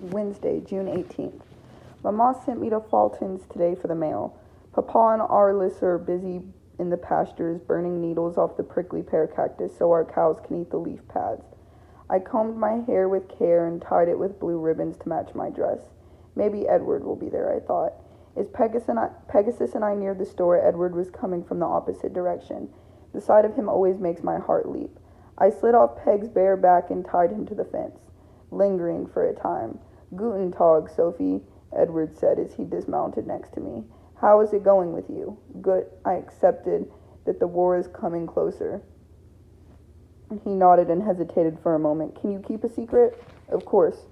Wednesday, June 18th. Mama sent me to Fulton's today for the mail. Papa and Arliss are busy in the pastures burning needles off the prickly pear cactus so our cows can eat the leaf pads. I combed my hair with care and tied it with blue ribbons to match my dress. Maybe Edward will be there, I thought. As Pegasus and I neared the store, Edward was coming from the opposite direction. The sight of him always makes my heart leap. I slid off Peg's bare back and tied him to the fence, lingering for a time. "Guten Tag, Sophie," Edward said as he dismounted next to me. "How is it going with you?" "Good." I accepted that the war is coming closer. He nodded and hesitated for a moment. "Can you keep a secret?" "Of course.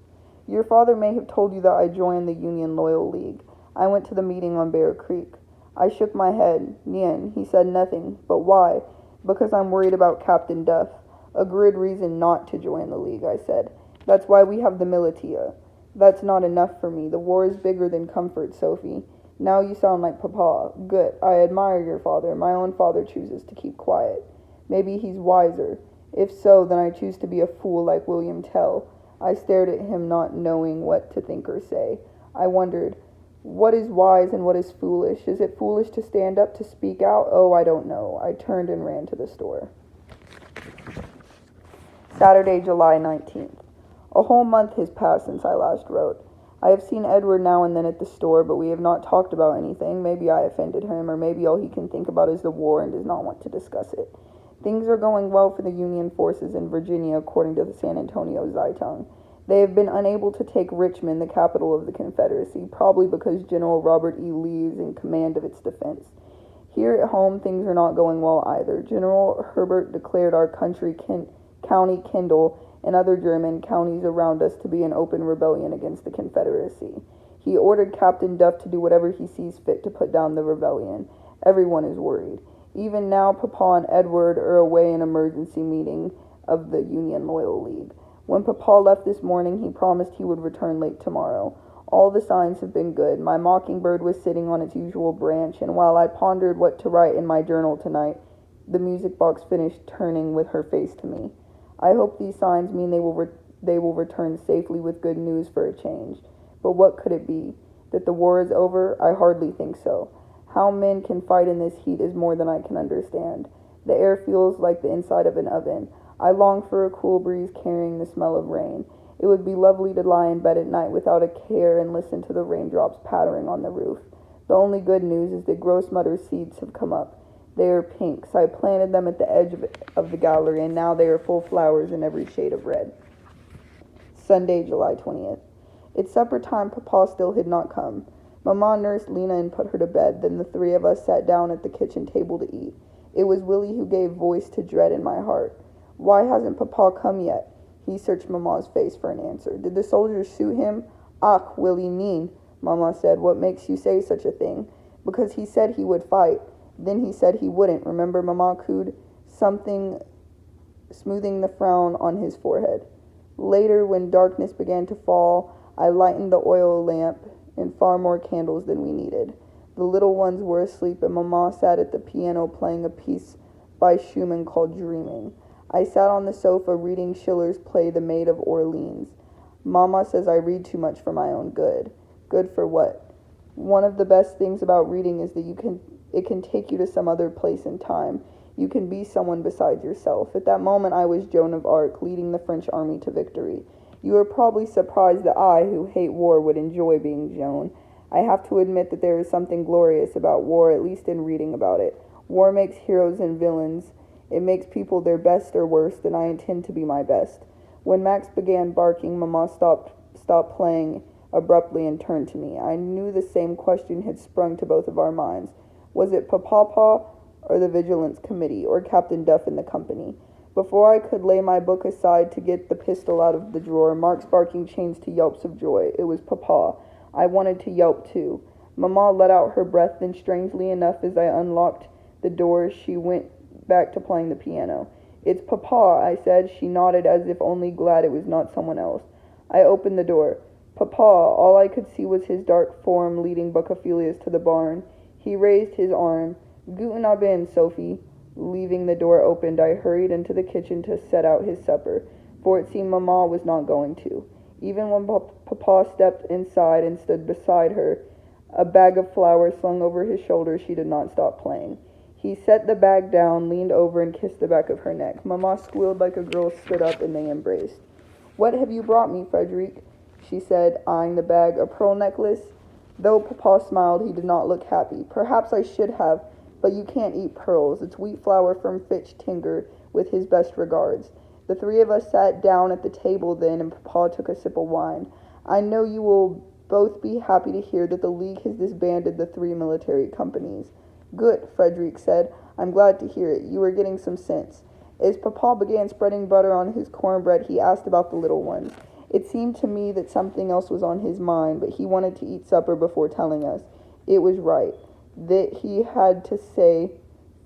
Your father may have told you that I joined the Union Loyal League. I went to the meeting on Bear Creek." I shook my head. "Nien." He said nothing. "But why?" "Because I'm worried about Captain Duff." "A good reason not to join the League," I said. "That's why we have the militia." "That's not enough for me. The war is bigger than comfort, Sophie." "Now you sound like Papa." "Good. I admire your father. My own father chooses to keep quiet." "Maybe he's wiser." "If so, then I choose to be a fool like William Tell." I stared at him, not knowing what to think or say. I wondered, what is wise and what is foolish? Is it foolish to stand up, to speak out? Oh, I don't know. I turned and ran to the store. Saturday, July 19th. A whole month has passed since I last wrote. I have seen Edward now and then at the store, but we have not talked about anything. Maybe I offended him, or maybe all he can think about is the war and does not want to discuss it. Things are going well for the Union forces in Virginia, according to the San Antonio Zeitung. They have been unable to take Richmond, the capital of the Confederacy, probably because General Robert E. Lee is in command of its defense. Here at home, things are not going well either. General Herbert declared our County Kendall and other German counties around us to be in open rebellion against the Confederacy. He ordered Captain Duff to do whatever he sees fit to put down the rebellion. Everyone is worried. Even now, Papa and Edward are away in emergency meeting of the Union Loyal League. When Papa left this morning, he promised he would return late tomorrow. All the signs have been good. My mockingbird was sitting on its usual branch, and while I pondered what to write in my journal tonight, the music box finished turning with her face to me. I hope these signs mean they will return safely with good news for a change. But what could it be? That the war is over? I hardly think so. How men can fight in this heat is more than I can understand. The air feels like the inside of an oven. I long for a cool breeze carrying the smell of rain. It would be lovely to lie in bed at night without a care and listen to the raindrops pattering on the roof. The only good news is that Grossmutter's seeds have come up. They are pinks. I planted them at the edge of the gallery, and now they are full flowers in every shade of red. Sunday, July 20th. At supper time, Papa still had not come. Mamma nursed Lena and put her to bed. Then the three of us sat down at the kitchen table to eat. It was Willie who gave voice to dread in my heart. "Why hasn't Papa come yet?" He searched Mamma's face for an answer. "Did the soldiers shoot him?" "Ach, Willie, nein," Mamma said. "What makes you say such a thing?" "Because he said he would fight. Then he said he wouldn't. Remember?" Mamma cooed, something smoothing the frown on his forehead. Later, when darkness began to fall, I lightened the oil lamp and far more candles than we needed. The little ones were asleep, and Mamma sat at the piano playing a piece by Schumann called Dreaming. I sat on the sofa reading Schiller's play The Maid of Orleans. Mamma says I read too much for my own good. Good for what? One of the best things about reading is that it can take you to some other place and time. You can be someone besides yourself. At that moment, I was Joan of Arc, leading the French army to victory. You are probably surprised that I, who hate war, would enjoy being Joan. I have to admit that there is something glorious about war, at least in reading about it. War makes heroes and villains. It makes people their best or worst, and I intend to be my best. When Max began barking, Mamma stopped playing abruptly and turned to me. I knew the same question had sprung to both of our minds. Was it Papa or the Vigilance Committee, or Captain Duff and the company? Before I could lay my book aside to get the pistol out of the drawer, Mark's barking changed to yelps of joy. It was Papa. I wanted to yelp too. Mamma let out her breath, then strangely enough, as I unlocked the door, she went back to playing the piano. "It's Papa," I said. She nodded as if only glad it was not someone else. I opened the door. Papa. All I could see was his dark form leading Bucophilius to the barn. He raised his arm. "Guten Abend, Sophie." Leaving the door opened, I hurried into the kitchen to set out his supper, for it seemed Mamma was not going to. Even when Papa stepped inside and stood beside her, a bag of flowers slung over his shoulder, she did not stop playing. He set the bag down, leaned over, and kissed the back of her neck. Mama squealed like a girl, stood up, and they embraced. "What have you brought me, Frederic?" she said, eyeing the bag. "A pearl necklace?" Though Papa smiled, he did not look happy. "Perhaps I should have, but you can't eat pearls. It's wheat flour from Fitch Tinger, with his best regards." The three of us sat down at the table then, and Papa took a sip of wine. "I know you will both be happy to hear that the League has disbanded the 3 military companies." "Good," Frederic said. "I'm glad to hear it. You are getting some sense." As Papa began spreading butter on his cornbread, he asked about the little ones. It seemed to me that something else was on his mind, but he wanted to eat supper before telling us. It was right. That he had to say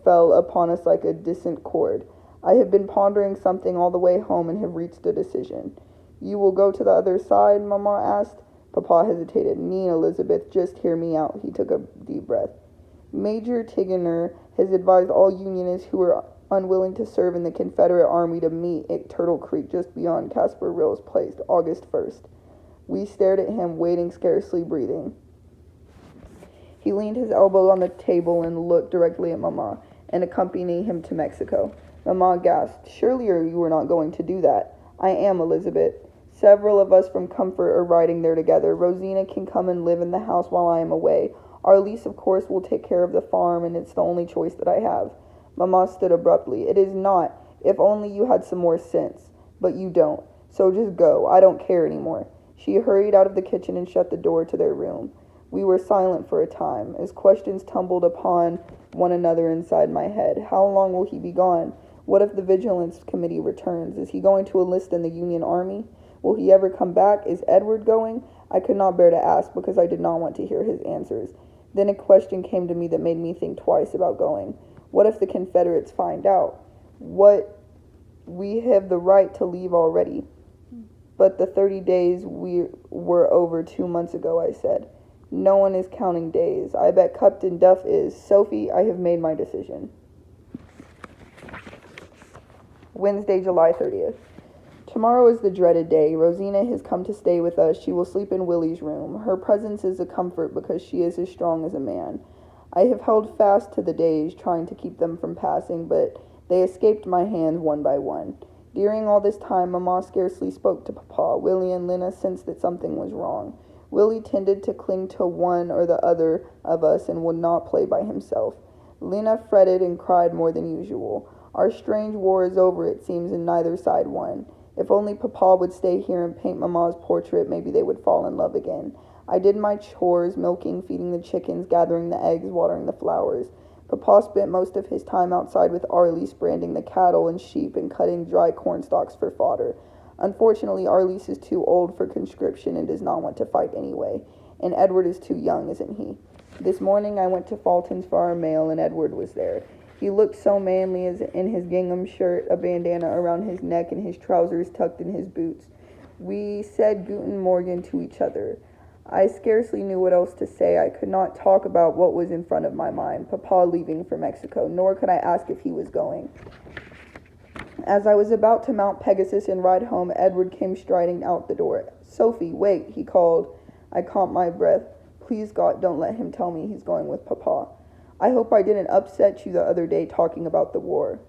fell upon us like a distant chord. "I have been pondering something all the way home and have reached a decision." "You will go to the other side?" Mama asked. Papa hesitated. "Nee, Elizabeth, just hear me out." He took a deep breath. "Major Tiggener has advised all Unionists who are unwilling to serve in the Confederate Army to meet at Turtle Creek just beyond Casper Rill's place, August 1st. We stared at him, waiting, scarcely breathing. He leaned his elbow on the table and looked directly at Mama, and accompanied him to Mexico. Mama gasped. "Surely you are not going to do that." "I am, Elizabeth. Several of us from Comfort are riding there together. Rosina can come and live in the house while I am away. Arlise, of course, will take care of the farm, and it's the only choice that I have." Mama stood abruptly. "It is not. If only you had some more sense. But you don't. So just go. I don't care anymore." She hurried out of the kitchen and shut the door to their room. We were silent for a time, as questions tumbled upon one another inside my head. How long will he be gone? What if the Vigilance Committee returns? Is he going to enlist in the Union Army? Will he ever come back? Is Edward going? I could not bear to ask because I did not want to hear his answers. Then a question came to me that made me think twice about going. What if the Confederates find out? We have the right to leave already. But the 30 days were over 2 months ago, I said. No one is counting days. I bet Captain Duff is. Sophie, I have made my decision. Wednesday, July 30th. Tomorrow is the dreaded day. Rosina has come to stay with us. She will sleep in Willie's room. Her presence is a comfort because she is as strong as a man. I have held fast to the days, trying to keep them from passing, but they escaped my hands one by one. During all this time, Mama scarcely spoke to Papa. Willie and Lena sensed that something was wrong. Willie tended to cling to one or the other of us and would not play by himself. Lena fretted and cried more than usual. Our strange war is over, it seems, and neither side won. If only Papa would stay here and paint Mama's portrait, maybe they would fall in love again. I did my chores, milking, feeding the chickens, gathering the eggs, watering the flowers. Papa spent most of his time outside with Arlise, branding the cattle and sheep and cutting dry corn stalks for fodder. Unfortunately, Arlise is too old for conscription and does not want to fight anyway. And Edward is too young, isn't he? This morning I went to Fulton's for our mail, and Edward was there. He looked so manly as in his gingham shirt, a bandana around his neck, and his trousers tucked in his boots. We said Guten Morgen to each other. I scarcely knew what else to say. I could not talk about what was in front of my mind, Papa leaving for Mexico, nor could I ask if he was going. As I was about to mount Pegasus and ride home, Edward came striding out the door. "Sophie, wait," he called. I caught my breath. "Please, God, don't let him tell me he's going with Papa. I hope I didn't upset you the other day talking about the war."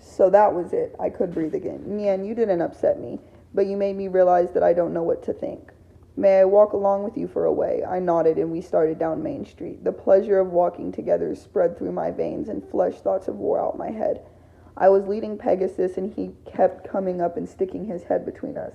So that was it. I could breathe again. "Nien, you didn't upset me, but you made me realize that I don't know what to think. May I walk along with you for a way?" I nodded, and we started down Main Street. The pleasure of walking together spread through my veins, and flesh thoughts of war out my head. I was leading Pegasus, and he kept coming up and sticking his head between us.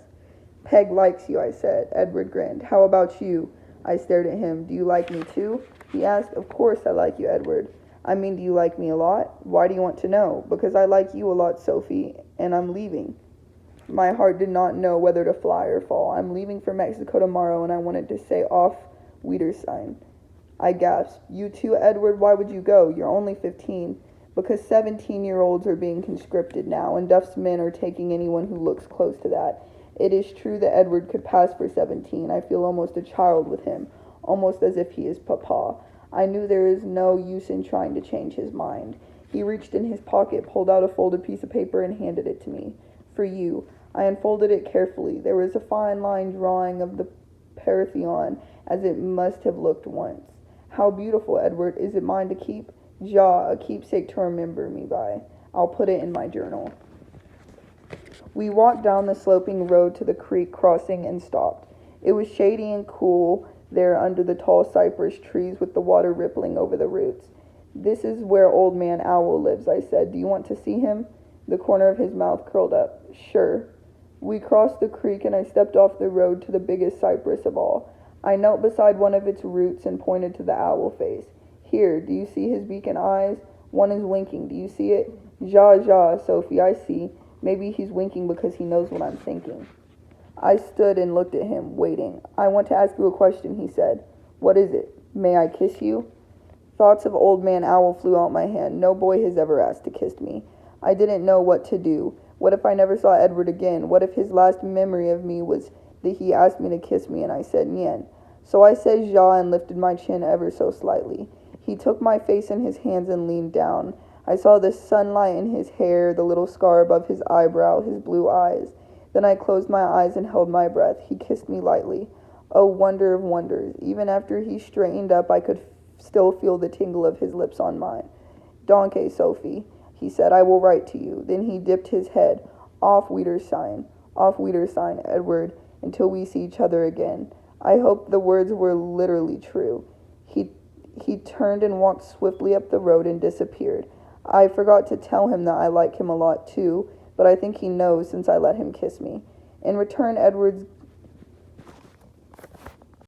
"Peg likes you," I said. Edward grinned. "How about you?" I stared at him. "Do you like me too?" He asked. "Of course I like you, Edward." "I mean, do you like me a lot?" "Why do you want to know?" "Because I like you a lot, Sophie, and I'm leaving." My heart did not know whether to fly or fall. "I'm leaving for Mexico tomorrow, and I wanted to say off Wiedersehen." I gasped. "You too, Edward? Why would you go? You're only 15. "Because 17-year-olds are being conscripted now, and Duff's men are taking anyone who looks close to that. It is true that Edward could pass for 17. I feel almost a child with him, almost as if he is Papa. I knew there is no use in trying to change his mind. He reached in his pocket, pulled out a folded piece of paper, and handed it to me. "For you. I unfolded it carefully. There was a fine line drawing of the Parthenon, as it must have looked once. How beautiful, Edward. Is it mine to keep? Ja, a keepsake to remember me by. I'll put it in my journal. We walked down the sloping road to the creek crossing and stopped. It was shady and cool there under the tall cypress trees with the water rippling over the roots. This is where Old Man Owl lives, I said. Do you want to see him? The corner of his mouth curled up. Sure. We crossed the creek and I stepped off the road to the biggest cypress of all. I knelt beside one of its roots and pointed to the owl face. Here, do you see his beak and eyes? One is winking. Do you see it? Ja, ja, Sophie, I see. Maybe he's winking because he knows what I'm thinking. I stood and looked at him, waiting. I want to ask you a question, he said. What is it? May I kiss you? Thoughts of Old Man Owl flew out my hand. No boy has ever asked to kiss me. I didn't know what to do. What if I never saw Edward again? What if his last memory of me was that he asked me to kiss me and I said nyen? So I said ja and lifted my chin ever so slightly. He took my face in his hands and leaned down. I saw the sunlight in his hair, the little scar above his eyebrow, his blue eyes. Then I closed my eyes and held my breath. He kissed me lightly. Oh, wonder of wonders. Even after he straightened up, I could still feel the tingle of his lips on mine. Donkey, Sophie, he said, I will write to you. Then he dipped his head. Auf Wiedersehen, Edward, until we see each other again. I hoped the words were literally true. He turned and walked swiftly up the road and disappeared. I forgot to tell him that I like him a lot too, but I think he knows since I let him kiss me. In return, Edward